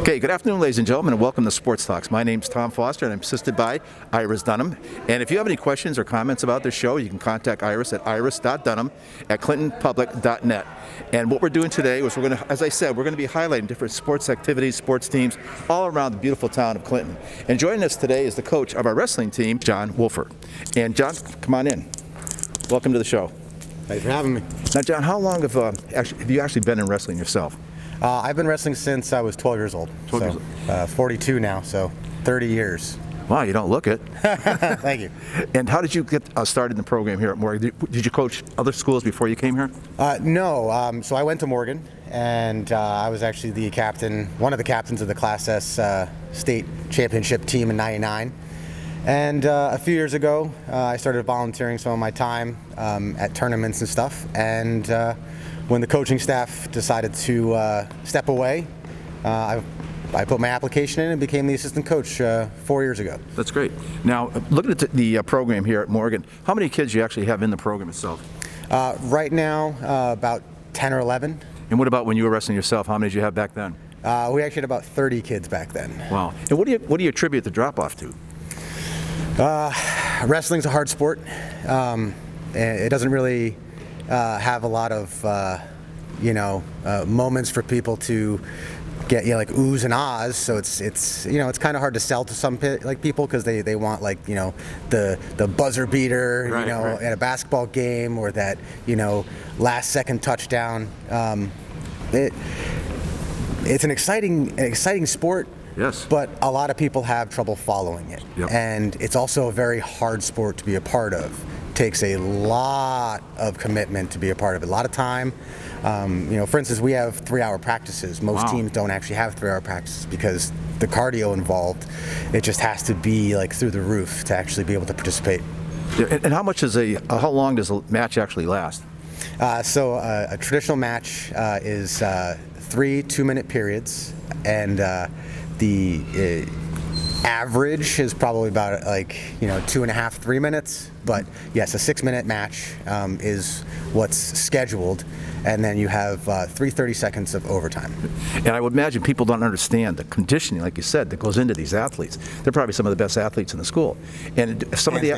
Okay, good afternoon, ladies and gentlemen, and welcome to Sports Talks. My name's Tom Foster, and I'm assisted by Iris Dunham. And if you have any questions or comments about the show, you can contact Iris at iris.dunham@clintonpublic.net. And what we're doing today is we're going to, as I said, we're going to be highlighting different sports activities, sports teams, all around the beautiful town of Clinton. And joining us today is the coach of our wrestling team, John Wolfer. And John, come on in. Welcome to the show. Thanks for having me. Now, John, how long have you actually been in wrestling yourself? I've been wrestling since I was 12 years old. 42 now, so 30 years. Wow, you don't look it. Thank you. And how did you get started in the program here at Morgan? Did you coach other schools before you came here? No. So I went to Morgan, and I was actually the captain, one of the captains of the Class S state championship team in '99. And a few years ago, I started volunteering some of my time at tournaments and stuff. And when the coaching staff decided to step away, I put my application in and became the assistant coach 4 years ago. That's great. Now, looking at the program here at Morgan, how many kids do you actually have in the program itself? Right now, about 10 or 11. And what about when you were wrestling yourself? How many did you have back then? We actually had about 30 kids back then. Wow. And what do you attribute the drop-off to? Wrestling's a hard sport. It doesn't really have a lot of moments for people to get like oohs and ahs, so it's kind of hard to sell to some people because they want the buzzer beater, right. at a basketball game, or that last second touchdown. It's an exciting sport. Yes. But a lot of people have trouble following it. Yep. And it's also a very hard sport to be a part of. It takes a lot of commitment to be a part of it, a lot of time. For instance, we have 3-hour practices. Most teams don't actually have 3-hour practices because the cardio involved, it just has to be like through the roof to actually be able to participate. Yeah, and how long does a match actually last? So a traditional match is 3 2-minute periods, and the average is probably about 2.5, 3 minutes. But yes, a 6-minute match is what's scheduled, and then you have 30 seconds of overtime. And I would imagine people don't understand the conditioning, like you said, that goes into these athletes. They're probably some of the best athletes in the school. And some of the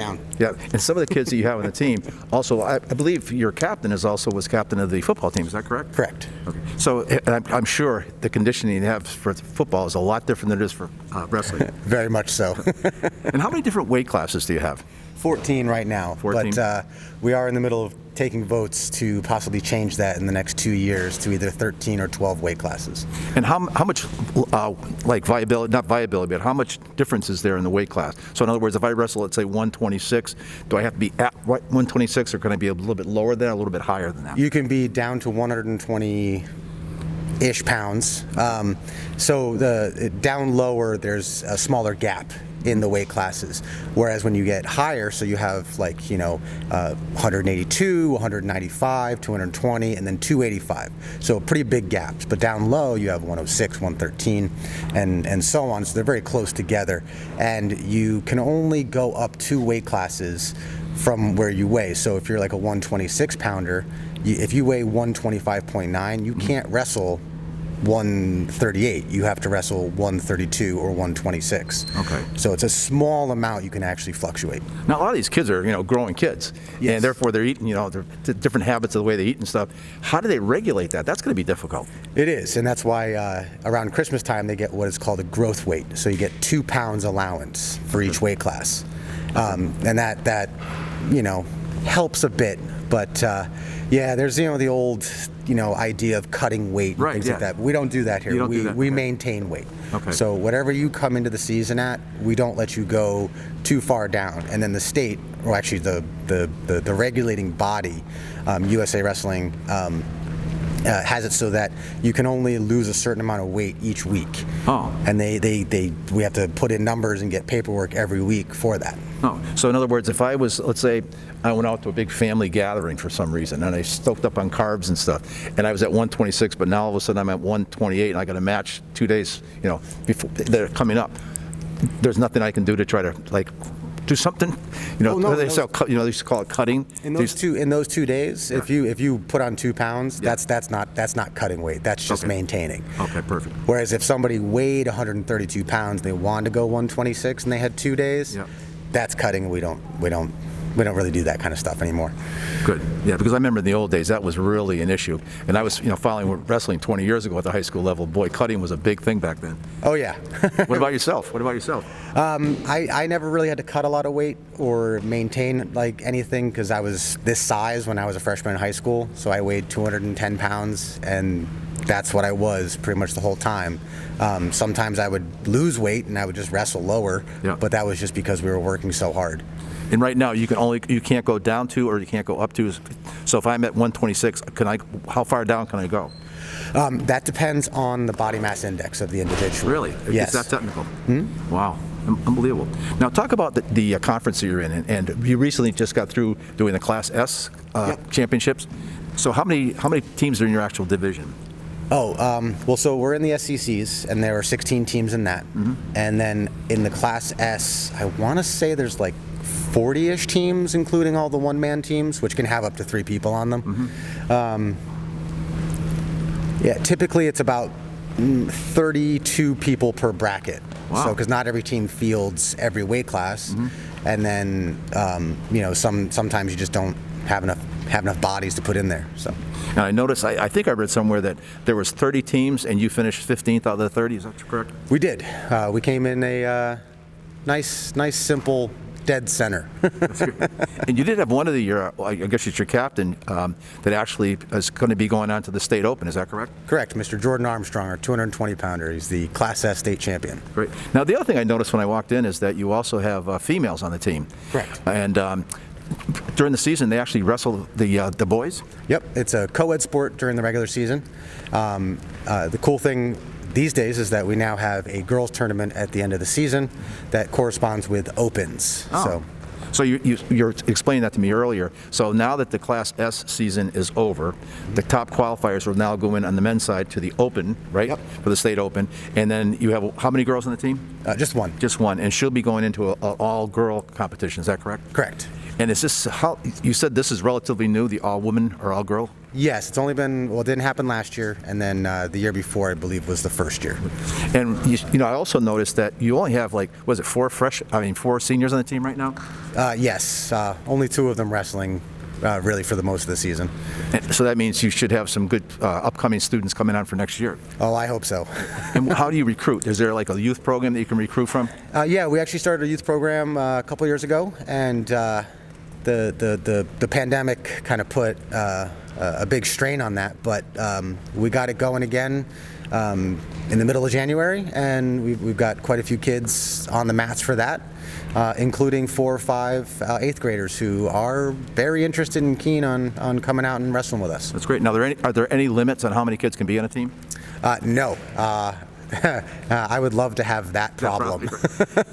kids that you have on the team. Also, I believe your captain was captain of the football team. Is that correct? Correct. Okay. So I'm sure the conditioning you have for football is a lot different than it is for wrestling. Very much so. And how many different weight classes do you have? 14 right now. 14. But we are in the middle of taking votes to possibly change that in the next 2 years to either 13 or 12 weight classes. And how much viability, not viability, but how much difference is there in the weight class? So in other words, if I wrestle, let's say 126, do I have to be at 126, or can I be a little bit lower than that, a little bit higher than that? You can be down to 120-ish pounds. So down lower, there's a smaller gap in the weight classes, whereas when you get higher, so you have 182, 195, 220, and then 285. So pretty big gaps. But down low, you have 106, 113, and so on. So they're very close together, and you can only go up 2 weight classes from where you weigh. So if you're like a 126 pounder, if you weigh 125.9, you can't wrestle 138. You have to wrestle 132 or 126. Okay. So it's a small amount you can actually fluctuate. Now a lot of these kids are growing kids, yes. And therefore they're eating they're different habits of the way they eat and stuff. How do they regulate that? That's going to be difficult. It is, and that's why around Christmas time they get what is called a growth weight. So you get 2 pounds allowance for each weight class, and that helps a bit. But there's the old idea of cutting weight and things like that. But we don't do that here. We maintain weight. Okay. So whatever you come into the season at, we don't let you go too far down. And then the state, or actually the regulating body, USA Wrestling, has it so that you can only lose a certain amount of weight each week. Oh. And we have to put in numbers and get paperwork every week for that. Oh. So in other words, if I was, let's say, I went out to a big family gathering for some reason, and I stoked up on carbs and stuff, and I was at 126, but now all of a sudden I'm at 128, and I got a match 2 days, before they're coming up. There's nothing I can do to try to do something? You know, Oh, no, they no. sell, they used to call it cutting. In those 2 days, if you put on 2 pounds, Yeah. that's not cutting weight. That's just Okay. maintaining. Okay, perfect. Whereas if somebody weighed 132 pounds, they wanted to go 126, and they had 2 days, Yeah. that's cutting. We don't really do that kind of stuff anymore. Good. Yeah, because I remember in the old days that was really an issue. And I was, following wrestling 20 years ago at the high school level. Boy, cutting was a big thing back then. Oh yeah. What about yourself? I never really had to cut a lot of weight or maintain like anything because I was this size when I was a freshman in high school. So I weighed 210 pounds, and that's what I was pretty much the whole time. Sometimes I would lose weight and I would just wrestle lower, Yeah. but that was just because we were working so hard. And right now, you can't go down to or you can't go up to. So if I'm at 126, how far down can I go? That depends on the body mass index of the individual. Really? Yes. It's that technical? Wow. Unbelievable. Now talk about the conference that you're in, and you recently just got through doing the Class S Yep. championships. So how many teams are in your actual division? Well, so we're in the SECs, and there are 16 teams in that. And then in the Class S, I want to say there's like 40-ish teams, including all the one-man teams, which can have up to 3 people on them. Yeah, typically it's about 32 people per bracket. Wow. So, because not every team fields every weight class, and then sometimes you just don't have enough bodies to put in there. So. And I noticed, I think I read somewhere that there was 30 teams and you finished 15th out of the 30. Is that correct? We did. We came in a nice, simple dead center. That's good. And you did have one of the year, I guess it's your captain, that actually is going to be going on to the state open. Is that correct? Correct. Mr. Jordan Armstrong, our 220-pounder. He's the Class S state champion. Great. Now the other thing I noticed when I walked in is that you also have females on the team. Correct. And during the season, they actually wrestle the boys. Yep. It's a co-ed sport during the regular season. The cool thing these days is that we now have a girls tournament at the end of the season that corresponds with opens. Oh. So you're explaining that to me earlier. So now that the Class S season is over, the top qualifiers will now go in on the men's side to the Open, right? Yep. For the state Open. And then you have how many girls on the team? Just one. Just one. And she'll be going into an all-girl competition. Is that correct? Correct. And is this how you said this is relatively new, the all-woman or all-girl? Yes, it's only been, well, it didn't happen last year, and then the year before, I believe, was the first year. And I also noticed that you only have was it 4 seniors on the team right now? Yes, only 2 of them wrestling really for the most of the season. And so that means you should have some good upcoming students coming on for next year. Oh, I hope so. And how do you recruit? Is there like a youth program that you can recruit from? Yeah, we actually started a youth program a couple years ago, and the pandemic kind of put a big strain on that, but we got it going again in the middle of January, and we've got quite a few kids on the mats for that, including 4 or 5 8th graders who are very interested and keen on coming out and wrestling with us. That's great. Now, are there any limits on how many kids can be on a team? No. I would love to have that problem.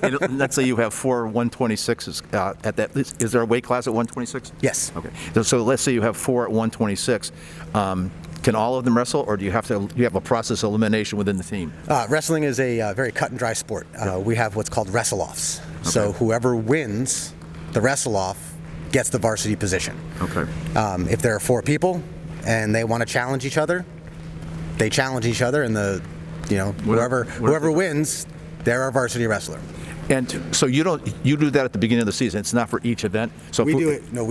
And let's say you have 4 126s at that. Is there a weight class at 126? Yes. Okay. So let's say you have 4 at 126. Can all of them wrestle, or do you have a process of elimination within the team? Wrestling is a very cut and dry sport. We have what's called wrestle-offs. Okay. So whoever wins the wrestle-off gets the varsity position. Okay. If there are 4 people and they want to challenge each other, they challenge each other, and whoever wins, they're our varsity wrestler. And so you do that at the beginning of the season. It's not for each event. So we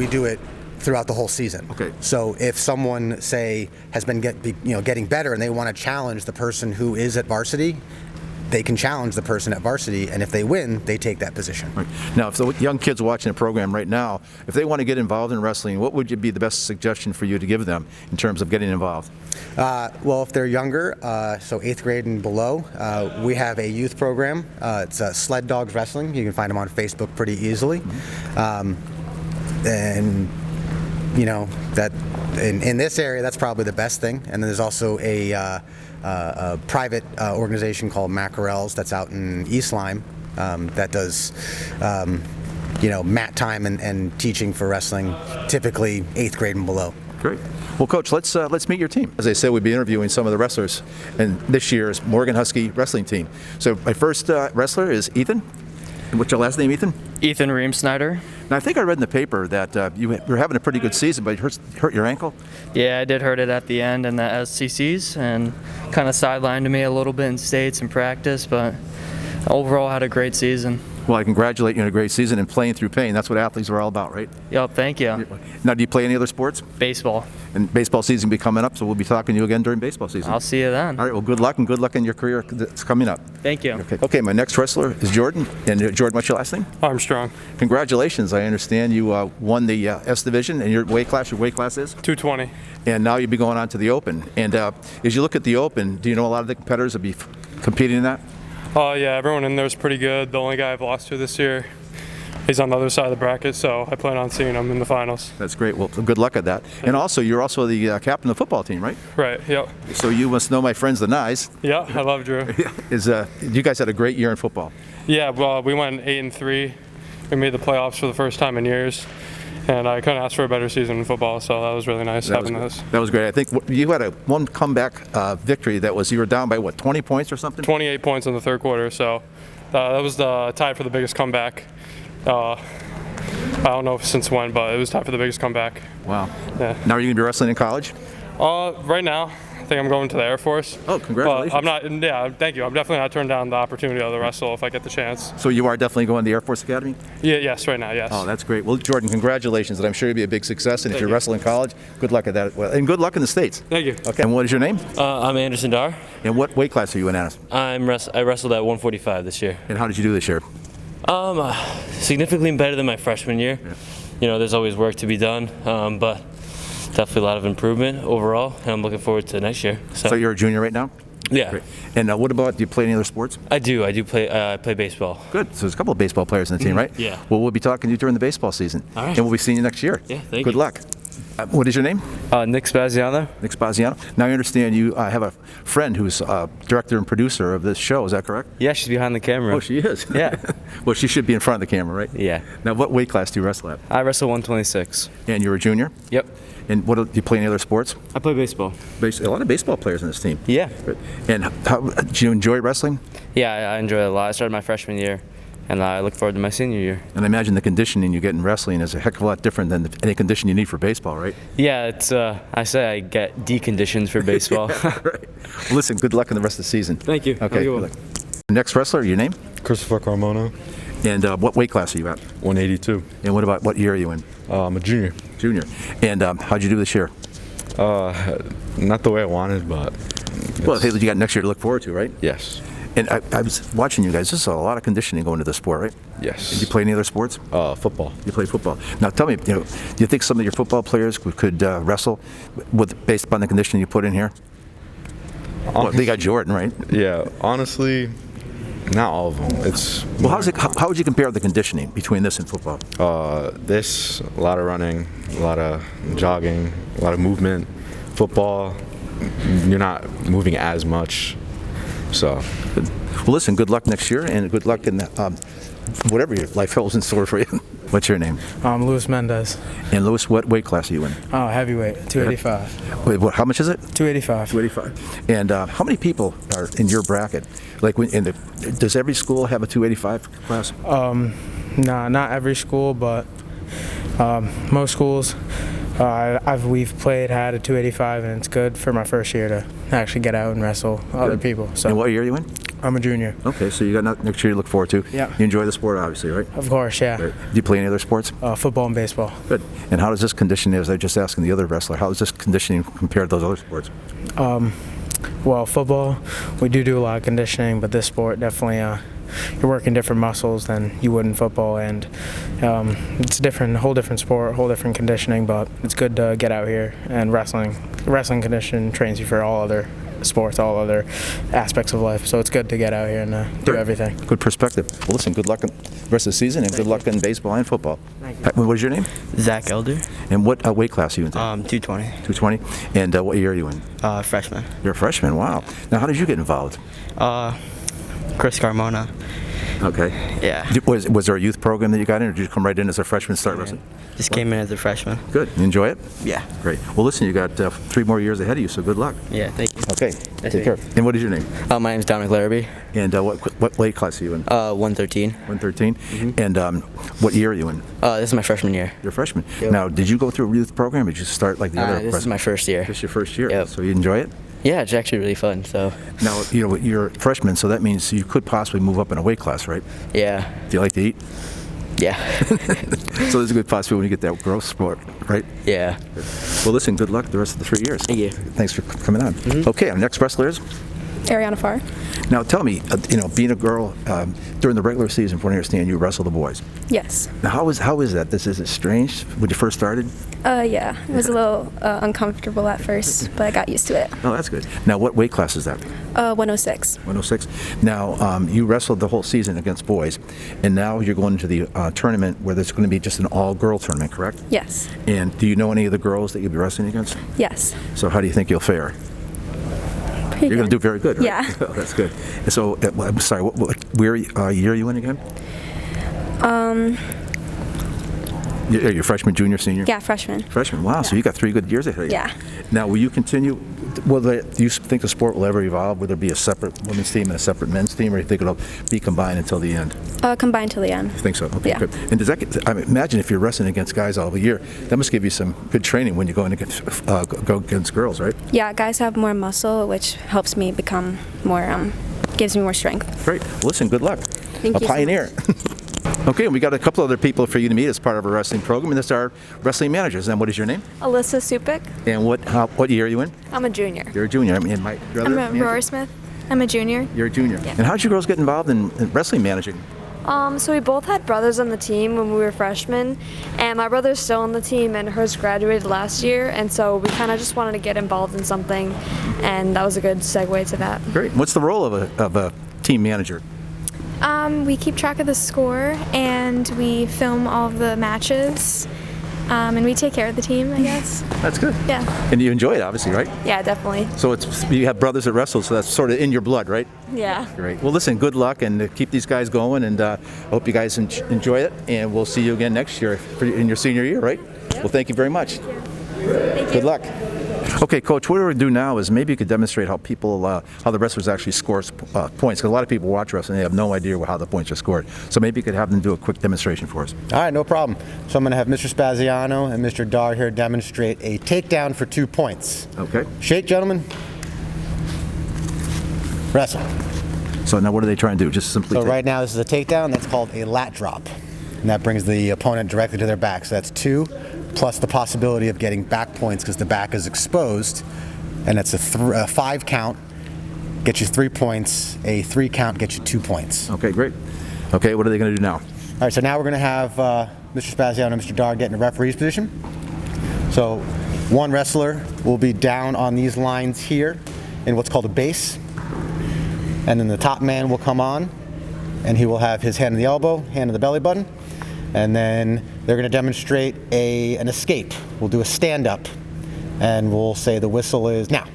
do it throughout the whole season. Okay. So if someone, say, has been getting better and they want to challenge the person who is at varsity, they can challenge the person at varsity, and if they win, they take that position. Right. Now, if the young kids watching the program right now, if they want to get involved in wrestling, what would be the best suggestion for you to give them in terms of getting involved? Well, if they're younger, so 8th grade and below, we have a youth program. It's Sled Dogs Wrestling. You can find them on Facebook pretty easily. And that in this area, that's probably the best thing. And then there's also a private organization called Mackerels that's out in East Lyme that does mat time and teaching for wrestling, typically 8th grade and below. Great. Well, Coach, let's meet your team. As I said, we'd be interviewing some of the wrestlers in this year's Morgan Husky wrestling team. So my first wrestler is Ethan. What's your last name, Ethan? Ethan Ream Snyder. Now, I think I read in the paper that you were having a pretty good season, but you hurt your ankle? Yeah, I did hurt it at the end in the SCCs and kind of sidelined me a little bit in states and practice, but overall had a great season. Well, I congratulate you on a great season and playing through pain. That's what athletes are all about, right? Yep, thank you. Now, do you play any other sports? Baseball. And baseball season will be coming up, so we'll be talking to you again during baseball season. I'll see you then. All right, well, good luck, and good luck in your career that's coming up. Thank you. Okay, my next wrestler is Jordan. And Jordan, what's your last name? Armstrong. Congratulations. I understand you won the S Division, and your weight class is? 220. And now you'll be going on to the Open. And as you look at the Open, do you know a lot of the competitors will be competing in that? Yeah, everyone in there is pretty good. The only guy I've lost to this year, he's on the other side of the bracket, so I plan on seeing him in the finals. That's great. Well, good luck at that. And also, you're also the captain of the football team, right? Right, yep. So you must know my friends, the Nyes. Yeah, I love Drew. You guys had a great year in football. Yeah, well, we went 8-3. We made the playoffs for the first time in years. And I couldn't ask for a better season in football, so that was really nice having this. That was great. I think you had one comeback victory that was, you were down by what, 20 points or something? 28 points in the third quarter, so that was the tied for the biggest comeback. I don't know since when, but it was tied for the biggest comeback. Wow. Yeah. Now are you going to be wrestling in college? Right now, I think I'm going to the Air Force. Oh, congratulations. But I'm not, yeah, thank you. I'm definitely not turning down the opportunity to wrestle if I get the chance. So you are definitely going to the Air Force Academy? Yeah, yes, right now, yes. Oh, that's great. Well, Jordan, congratulations, and I'm sure you'll be a big success. And if you're wrestling in college, good luck at that. And good luck in the States. Thank you. Okay. And what is your name? I'm Anderson Darr. And what weight class are you in, Anna? I wrestled at 145 this year. And how did you do this year? Significantly better than my freshman year. Yeah. You know, there's always work to be done, but definitely a lot of improvement overall, and I'm looking forward to next year. So you're a junior right now? Yeah. Great. And what about, do you play any other sports? I do play. I play baseball. Good. So there's a couple of baseball players in the team, right? Yeah. Well, we'll be talking to you during the baseball season. All right. And we'll be seeing you next year. Yeah, thank you. Good luck. What is your name? Nick Spazziana. Nick Spazziana. Now I understand you have a friend who's director and producer of this show. Is that correct? Yeah, she's behind the camera. Oh, she is? Yeah. Well, she should be in front of the camera, right? Yeah. Now, what weight class do you wrestle at? I wrestle 126. And you're a junior? Yep. And do you play any other sports? I play baseball. A lot of baseball players in this team. Yeah. Good. And do you enjoy wrestling? Yeah, I enjoy it a lot. I started my freshman year, and I look forward to my senior year. And I imagine the conditioning you get in wrestling is a heck of a lot different than any condition you need for baseball, right? Yeah, it's. I say I get deconditioned for baseball. Right. Well, listen, good luck in the rest of the season. Thank you. Okay. Good luck. Next wrestler, your name? Christopher Carmona, And what weight class are you at? 182. And what year are you in? I'm a junior. Junior. And how'd you do this year? Not the way I wanted, but Well, hey, you got next year to look forward to, right? yes. And I was watching you guys. This is a lot of conditioning going to the sport, right? Yes. Did you play any other sports? Football. You play football. Now, tell me, do you think some of your football players could wrestle based upon the conditioning you put in here? Well, they got Jordan, right? Yeah, honestly, not all of them. Well, how would you compare the conditioning between this and football? This, a lot of running, a lot of jogging, a lot of movement. Football, you're not moving as much. So, Well, listen, good luck next year, and good luck in whatever your life holds in store for you. What's your name? Louis Mendez. And Louis, what weight class are you in? Oh, heavyweight, 285. Wait, how much is it? 285. 285. And how many people are in your bracket? Like, does every school have a 285 class? Nah, not every school, but most schools. We've had a 285, and it's good for my first year to actually get out and wrestle other people. So. And what year are you in? I'm a junior. Okay, so you got next year to look forward to. Yeah. You enjoy the sport, obviously, right? Of course, yeah. Right. Do you play any other sports? Football and baseball. Good. And how does this conditioning, as I just asked the other wrestler, how does this conditioning compare to those other sports? Well, football, we do a lot of conditioning, but this sport definitely, you're working different muscles than you would in football, and it's a whole different sport, whole different conditioning, but it's good to get out here, and wrestling conditioning trains you for all other sports, all other aspects of life, so it's good to get out here and do everything. Good perspective. Well, listen, good luck in the rest of the season, and good luck in baseball and football. Thank you. What is your name? Zach Elder, And what weight class are you in? 220, 220. And what year are you in? freshman. You're a freshman. Wow. Now, how did you get involved? Chris Carmona, Okay. yeah. Was there a youth program that you got in, or did you come right in as a freshman and start wrestling? Just came in as a freshman. Good. You enjoy it? Yeah. Great. Well, listen, you got 3 more years ahead of you, so good luck. Yeah, thank you. Okay, take care. And what is your name? My name is Dominic Larabee. And what weight class are you in? 113. 113. And what year are you in? This is my freshman year. You're a freshman. Yep. Now, did you go through a youth program, or did you start like the other? This is my first year. This is your first year. Yep. So you enjoy it? Yeah, it's actually really fun. So. Now, you're a freshman, so that means you could possibly move up in a weight class, right? Yeah. Do you like to eat? Yeah. So there's a good possibility when you get that growth sport, right? Yeah. Well, listen, good luck the rest of the 3 years. Thank you. Thanks for coming on. Okay, our next wrestler is? Ariana Far. Now, tell me, being a girl, during the regular season, from what I understand, you wrestle the boys. Yes. Now, how is that? Is it strange when you first started? Yeah. It was a little uncomfortable at first, but I got used to it. Oh, that's good. Now, what weight class is that? 106. 106. Now, you wrestled the whole season against boys, and now you're going into the tournament where there's going to be just an all-girl tournament, correct? Yes. And do you know any of the girls that you'll be wrestling against? Yes. So how do you think you'll fare? Pretty You're going to do good. very good, right? Yeah. Oh, that's good. And so, I'm sorry, where year are you in again? You're freshman, junior, senior? Yeah, freshman. Freshman, wow, so you got 3 good years ahead of you. Yeah. Now, will you continue, do you think the sport will ever evolve? Will there be a separate women's team and a separate men's team, or do you think it'll be combined until the end? Combined till the end. You think so? Okay, Yeah. good. And does that, imagine if you're wrestling against guys all year, that must give you some good training when you go against girls, right? Yeah, guys have more muscle, which helps me become more, gives me more strength. Great. Well, listen, good luck. Thank a you so pioneer. Okay, and we got a couple other people for you to meet as part of our wrestling program, and this is our wrestling managers. And what is your name? Alyssa Supik. And what year are you in? I'm a junior. You're a junior. I mean, your other I'm a manager? Rory Smith. I'm a junior. You're a junior. Yeah. And how did you girls get involved in wrestling managing? So we both had brothers on the team when we were freshmen, and my brother's still on the team, and hers graduated last year, and so we kind of just wanted to get involved in something, and that was a good segue to that. Great. What's the role of a team manager? We keep track of the score, and we film all of the matches, and we take care of the team, I guess. That's good. Yeah. And you enjoy it, obviously, right? Yeah, definitely. So you have brothers that wrestle, so that's sort of in your blood, right? Yeah. Great. Well, listen, good luck, and keep these guys going, and I hope you guys enjoy it, and we'll see you again next year in your senior year, right? Well, thank you very much. Thank you. Good luck. Okay, Coach, what we're going to do now is maybe you could demonstrate how how the wrestlers actually score points, because a lot of people watch wrestling and they have no idea how the points are scored. So maybe you could have them do a quick demonstration for us. All right, no problem. So I'm going to have Mr. Spazziana and Mr. Darr here demonstrate a takedown for 2 points. Okay. Shake, gentlemen. Wrestle. So now what are they trying to do? Just simply So right now this is a takedown. That's called a lat drop. And that brings the opponent directly to their back. So that's 2, plus the possibility of getting back points because the back is exposed. And it's a 5 count, gets you 3 points. A 3 count gets you 2 points. Okay, great. Okay, what are they going to do now? All right, so now we're going to have Mr. Spazziana and Mr. Darr get in a referee's position. So one wrestler will be down on these lines here in what's called a base. And then the top man will come on, and he will have his hand on the elbow, hand on the belly button. And then they're going to demonstrate an escape. We'll do a stand-up, and we'll say the whistle is now.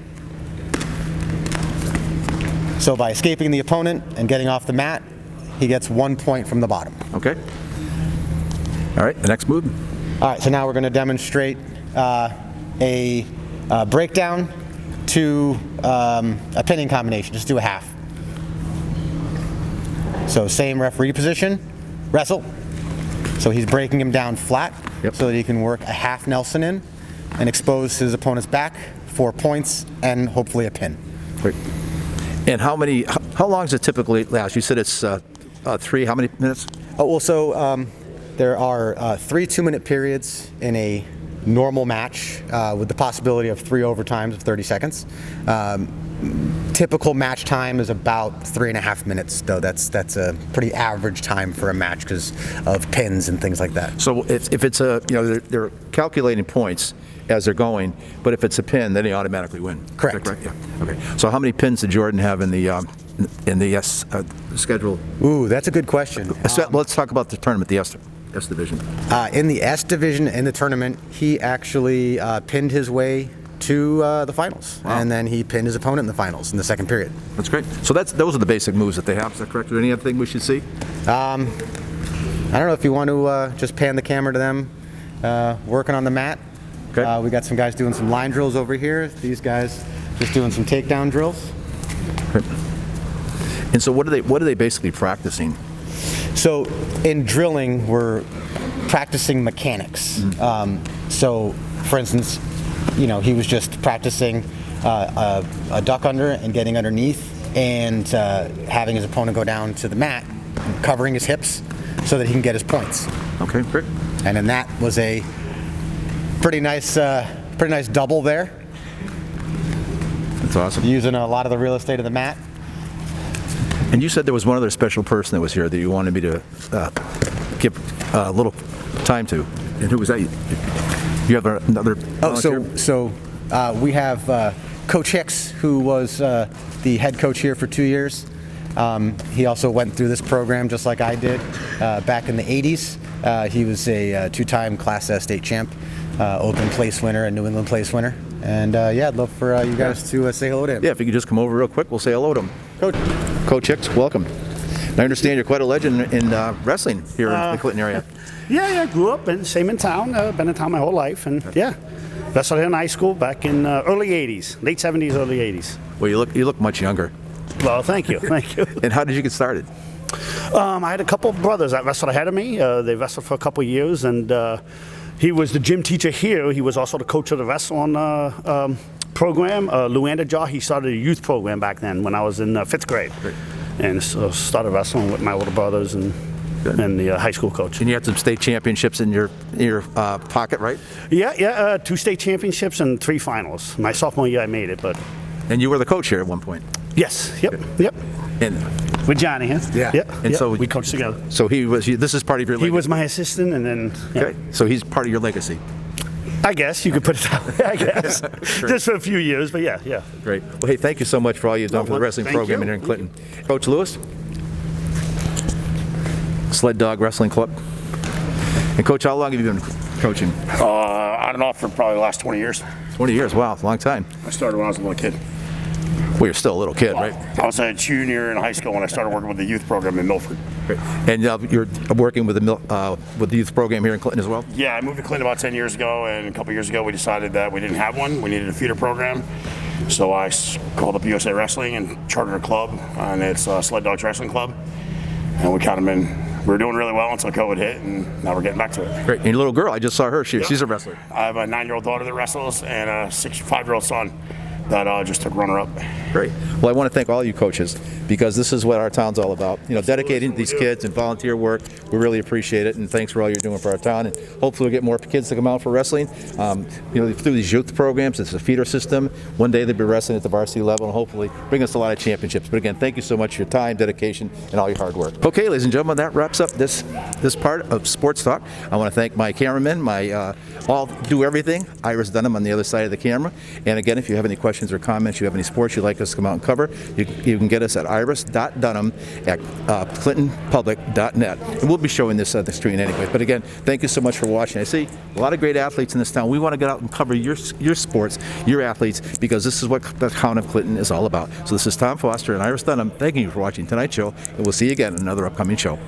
So by escaping the opponent and getting off the mat, he gets 1 point from the bottom. Okay. All right, the next move. All right, so now we're going to demonstrate a breakdown to a pinning combination. Just do a half. So same referee position, wrestle. So he's breaking him down flat so that he can work a half Nelson in and expose his opponent's back, 4 points, and hopefully a pin. Great. And how long does it typically last? You said it's 3, how many minutes? Oh, well, so there are 3 2-minute periods in a normal match with the possibility of 3 overtimes of 30 seconds. Typical match time is about 3.5 minutes, though. That's a pretty average time for a match because of pins and things like that. So if it's they're calculating points as they're going, but if it's a pin, then they automatically win. Correct. Is that correct? Yeah. Okay. So how many pins did Jordan have in the schedule? Ooh, that's a good question. Let's talk about the tournament, the S division. In the S division in the tournament, he actually pinned his way to the finals, and then he pinned his opponent in the finals in the second period. That's great. So those are the basic moves that they have. Is that correct? Is there any other thing we should see? I don't know if you want to just pan the camera to them working on the mat. Okay. We got some guys doing some line drills over here. These guys just doing some takedown drills. And so what are they basically practicing? So in drilling, we're practicing mechanics. So for instance, he was just practicing a duck under and getting underneath and having his opponent go down to the mat, covering his hips so that he can get his points. Okay, great. And then that was a pretty nice double there. That's awesome. Using a lot of the real estate of the mat. And you said there was one other special person that was here that you wanted me to give a little time to. And who was that? You have another volunteer? So we have Coach Hicks, who was the head coach here for 2 years. He also went through this program just like I did back in the 80s. He was a two-time Class S state champ, Open place winner and New England place winner. And yeah, I'd love for you guys to say hello to him. Yeah, if you could just come over real quick, we'll say hello to him. Coach Hicks, welcome. I understand you're quite a legend in wrestling here in the Clinton area. Yeah, grew up same in town. Been in town my whole life, and yeah, wrestled in high school back in early '80s, late '70s, early '80s. Well, you look much younger. Well, thank you. And how did you get started? I had a couple of brothers that wrestled ahead of me. They wrestled for a couple of years, and he was the gym teacher here. He was also the coach of the wrestling program. Luanda Jaw, he started a youth program back then when I was in 5th grade. Great. And so started wrestling with my older brothers and the high school coach. And you had some state championships in your pocket, right? Yeah, 2 state championships and 3 finals. My sophomore year I made it, but. And you were the coach here at one point? Yes, yep. And with Johnny, huh? Yeah. And so we coached together. So this is part of your legacy? He was my assistant, and then. Okay, so he's part of your legacy? I guess you could put it that way, I guess. Sure. Just for a few years, but yeah. Great. Well, hey, thank you so much for all you've done for the wrestling program here in Clinton. Coach Lewis? Sled Dog Wrestling Club. And Coach, how long have you been coaching? On and off for probably the last 20 years. 20 years, wow, a long time. I started when I was a little kid. Well, you're still a little kid, right? I was a junior in high school when I started working with the youth program in Milford. Great. And you're working with the youth program here in Clinton as well? Yeah, I moved to Clinton about 10 years ago, and a couple years ago we decided that we didn't have one. We needed a feeder program. So I called up USA Wrestling and chartered a club, and it's Sled Dogs Wrestling Club. And we were doing really well until COVID hit, and now we're getting back to it. Great. And your little girl, I just saw her. She's a wrestler. I have a 9-year-old daughter that wrestles and a 5-year-old son that just took runner-up. Great. Well, I want to thank all you coaches, because this is what our town's all about. Dedicating to these kids and volunteer work. We really appreciate it, and thanks for all you're doing for our town. And hopefully we'll get more kids to come out for wrestling. Through these youth programs, it's a feeder system. One day they'll be wrestling at the varsity level, and hopefully bring us a lot of championships. But again, thank you so much for your time, dedication, and all your hard work. Okay, ladies and gentlemen, that wraps up this part of Sports Talk. I want to thank my cameramen, my all do everything, Iris Dunham on the other side of the camera. And again, if you have any questions or comments, you have any sports you'd like us to come out and cover, you can get us at iris.dunham@clintonpublic.net. And we'll be showing this on the screen anyway. But again, thank you so much for watching. I see a lot of great athletes in this town. We want to get out and cover your sports, your athletes, because this is what the town of Clinton is all about. So this is Tom Foster and Iris Dunham thanking you for watching tonight's show, and we'll see you again in another upcoming show.